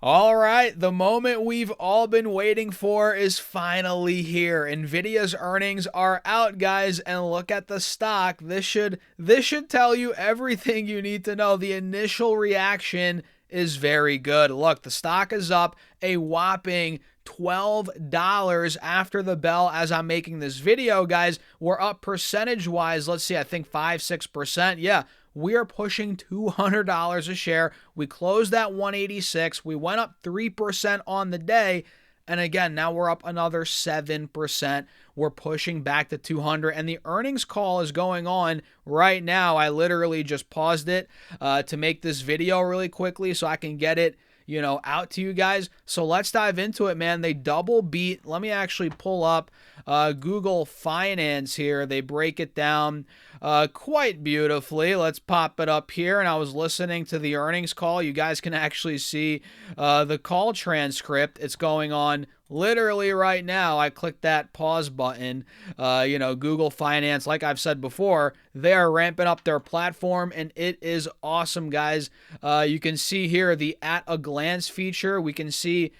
All right, the moment we've all been waiting for is finally here. Nvidia's earnings are out, guys, and look at the stock. This should tell you everything you need to know. The initial reaction is very good. Look, the stock is up a whopping $12 after the bell as I'm making this video, guys. We're up percentage wise. Let's see, I think 5-6%. Yeah, we are pushing $200 a share. We closed at 186. We went up 3% on the day. And again, now we're up another 7%. We're pushing back to 200. And the earnings call is going on right now. I literally just paused it to make this video really quickly so I can get it out to you guys. So let's dive into it, man. They double beat. Let me actually pull up Google Finance here. They break it down quite beautifully. Let's pop it up here. And I was listening to the earnings call. You guys can actually see the call transcript. It's going on literally right now. I clicked that pause button. Google Finance, like I've said before, they are ramping up their platform, and it is awesome, guys. You can see here the at a glance feature. We can see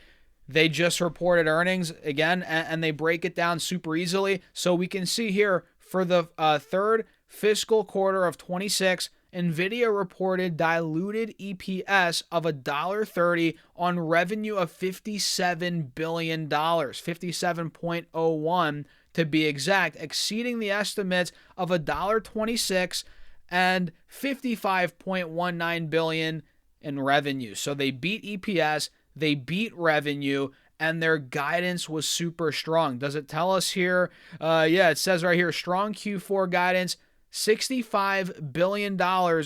they just reported earnings again, and they break it down super easily. So we can see here for the third fiscal quarter of 26, Nvidia reported diluted EPS of $1.30 on revenue of $57 billion, 57.01 to be exact, exceeding the estimates of $1.26 and 55.19 billion in revenue. So they beat EPS, they beat revenue, and their guidance was super strong. Does it tell us here? Yeah, it says right here, strong Q4 guidance. $65 billion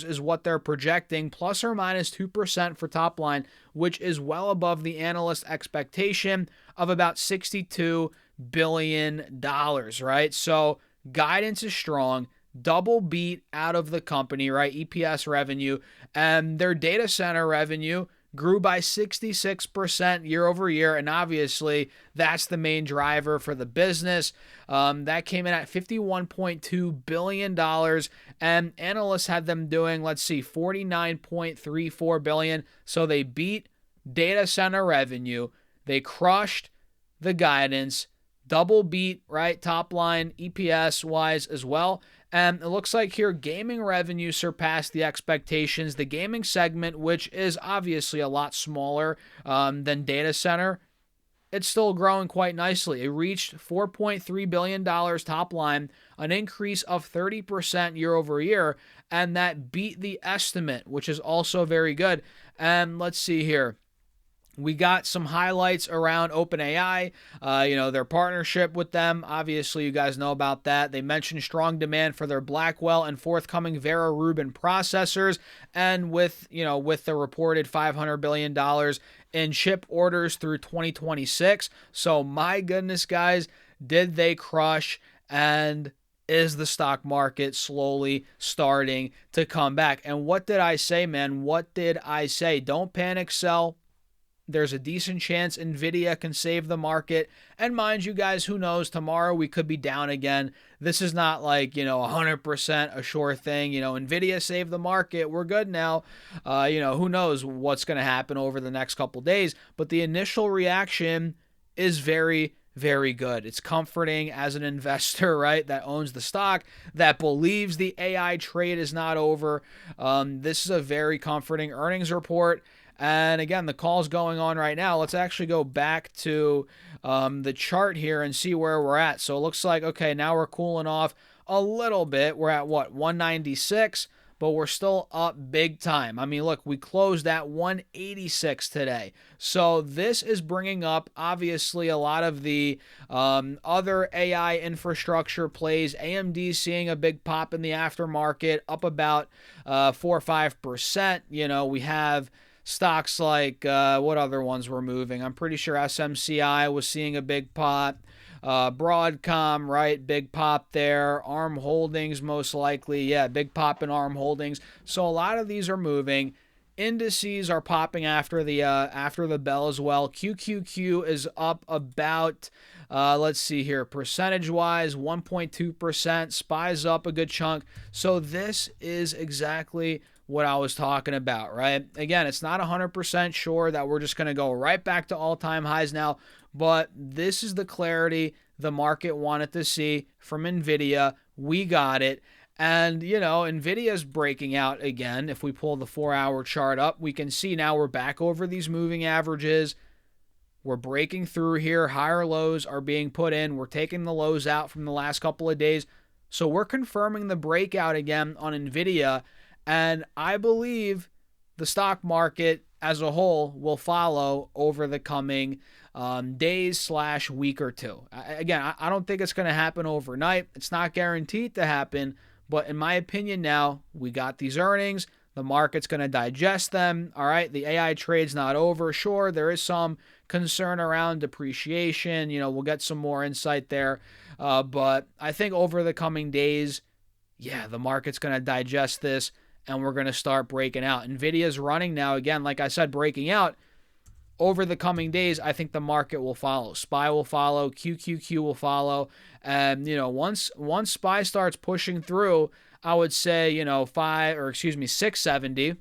is what they're projecting, plus or minus 2% for top line, which is well above the analyst expectation of about $62 billion, right? So guidance is strong, double beat out of the company, right? EPS revenue, and their data center revenue grew by 66% year over year. And obviously, that's the main driver for the business. That came in at $51.2 billion. And analysts had them doing, let's see, $49.34 billion. So they beat data center revenue. They crushed the guidance, double beat, right? Top line EPS wise as well. And it looks like here gaming revenue surpassed the expectations. The gaming segment, which is obviously a lot smaller than data center, it's still growing quite nicely. It reached $4.3 billion top line, an increase of 30% year over year, and that beat the estimate, which is also very good. And let's see here. We got some highlights around OpenAI, their partnership with them. Obviously, you guys know about that. They mentioned strong demand for their Blackwell and forthcoming Vera Rubin processors, and with the reported $500 billion in chip orders through 2026. So my goodness, guys, did they crush? And is the stock market slowly starting to come back? And what did I say, man? What did I say? Don't panic, sell. There's a decent chance Nvidia can save the market. And mind you guys, who knows? Tomorrow we could be down again. This is not like, 100% a sure thing. Nvidia saved the market. We're good now. Who knows what's going to happen over the next couple days. But the initial reaction is very, very good. It's comforting as an investor, right, that owns the stock, that believes the AI trade is not over. This is a very comforting earnings report. And again, the call's going on right now. Let's actually go back to the chart here and see where we're at. So it looks like, okay, now we're cooling off a little bit. We're at what, 196, but we're still up big time. I mean, look, we closed at 186 today. So this is bringing up, obviously, a lot of the other AI infrastructure plays. AMD seeing a big pop in the aftermarket, up about 4 or 5%. We have stocks like what other ones were moving? I'm pretty sure SMCI was seeing a big pop. Broadcom, right? Big pop there. ARM Holdings, most likely. Yeah, big pop in ARM Holdings. So a lot of these are moving. Indices are popping after the bell as well. QQQ is up about, let's see here, percentage-wise, 1.2%. SPY's up a good chunk. So this is exactly what I was talking about, right? Again, it's not 100% sure that we're just going to go right back to all-time highs now, but this is the clarity the market wanted to see from Nvidia. We got it. And, Nvidia's breaking out again. If we pull the 4-hour chart up, we can see now we're back over these moving averages. We're breaking through here. Higher lows are being put in. We're taking the lows out from the last couple of days. So we're confirming the breakout again on Nvidia. And I believe the stock market as a whole will follow over the coming days/week or two. Again, I don't think it's going to happen overnight. It's not guaranteed to happen. But in my opinion now, we got these earnings. The market's going to digest them. All right, the AI trade's not over. Sure, there is some concern around depreciation. We'll get some more insight there. But I think over the coming days, the market's going to digest this and we're going to start breaking out. Nvidia's running now, again, like I said, breaking out. Over the coming days, I think the market will follow. SPY will follow. QQQ will follow. And, once SPY starts pushing through, I would say, 670,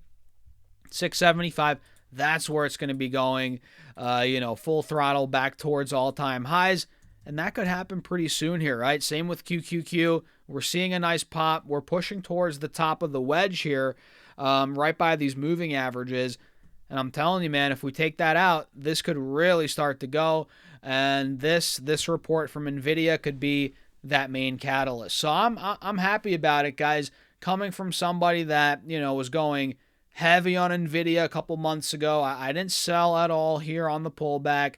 675, that's where it's going to be going, full throttle back towards all-time highs. And that could happen pretty soon here, right? Same with QQQ. We're seeing a nice pop. We're pushing towards the top of the wedge here, right by these moving averages. And I'm telling you, man, if we take that out, this could really start to go. And this report from Nvidia could be that main catalyst. So I'm happy about it, guys. Coming from somebody that, was going heavy on Nvidia a couple months ago. I didn't sell at all here on the pullback.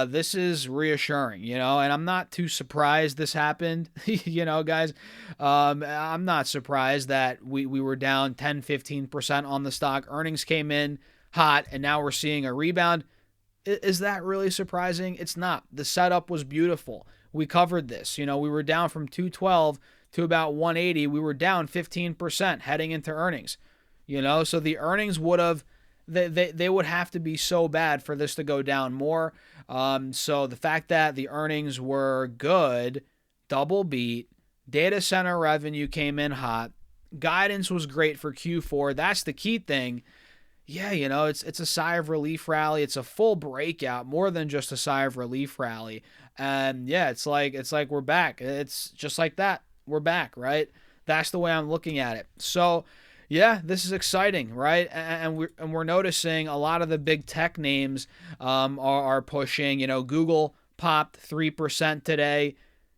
This is reassuring, and I'm not too surprised this happened, guys. I'm not surprised that we were down 10-15% on the stock. Earnings came in hot, and now we're seeing a rebound. Is that really surprising? It's not. The setup was beautiful. We covered this. We were down from 212 to about 180. We were down 15% heading into earnings. So the earnings would have, they would have to be so bad for this to go down more. So the fact that the earnings were good, double beat, data center revenue came in hot, guidance was great for Q4. That's the key thing. Yeah, it's a sigh of relief rally. It's a full breakout, more than just a sigh of relief rally. And yeah, it's like we're back. It's just like that. We're back, right? That's the way I'm looking at it. So, yeah, this is exciting, right? And we're noticing a lot of the big tech names are pushing. Google popped 3% today.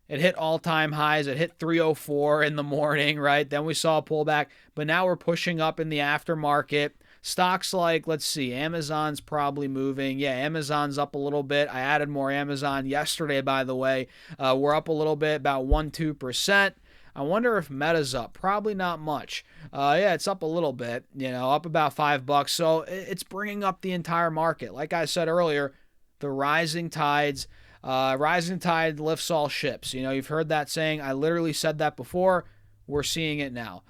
It hit all-time highs. It hit 304 in the morning, right? Then we saw a pullback, but now we're pushing up in the aftermarket. Stocks like, let's see, Amazon's probably moving. Yeah, Amazon's up a little bit. I added more Amazon yesterday, by the way. We're up a little bit, about 1-2%. I wonder if Meta's up. Probably not much. Yeah, it's up a little bit, up about $5. So it's bringing up the entire market. Like I said earlier, the rising tide lifts all ships. You've heard that saying. I literally said that before. We're seeing it now.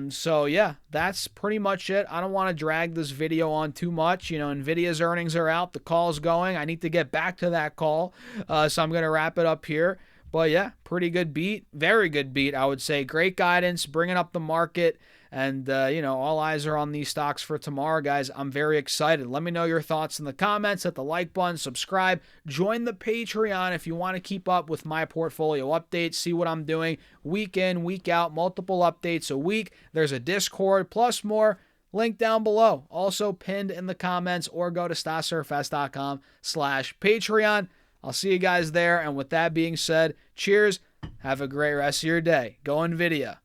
So yeah, that's pretty much it. I don't want to drag this video on too much. Nvidia's earnings are out. The call's going. I need to get back to that call. So I'm going to wrap it up here. But yeah, pretty good beat. Very good beat, I would say. Great guidance, bringing up the market. And, all eyes are on these stocks for tomorrow, guys. I'm very excited. Let me know your thoughts in the comments. Hit the like button, subscribe, join the Patreon if you want to keep up with my portfolio updates, see what I'm doing week in, week out, multiple updates a week. There's a Discord plus more. Link down below. Also pinned in the comments, or go to stasurfs.com/Patreon. I'll see you guys there. And with that being said, cheers. Have a great rest of your day. Go Nvidia.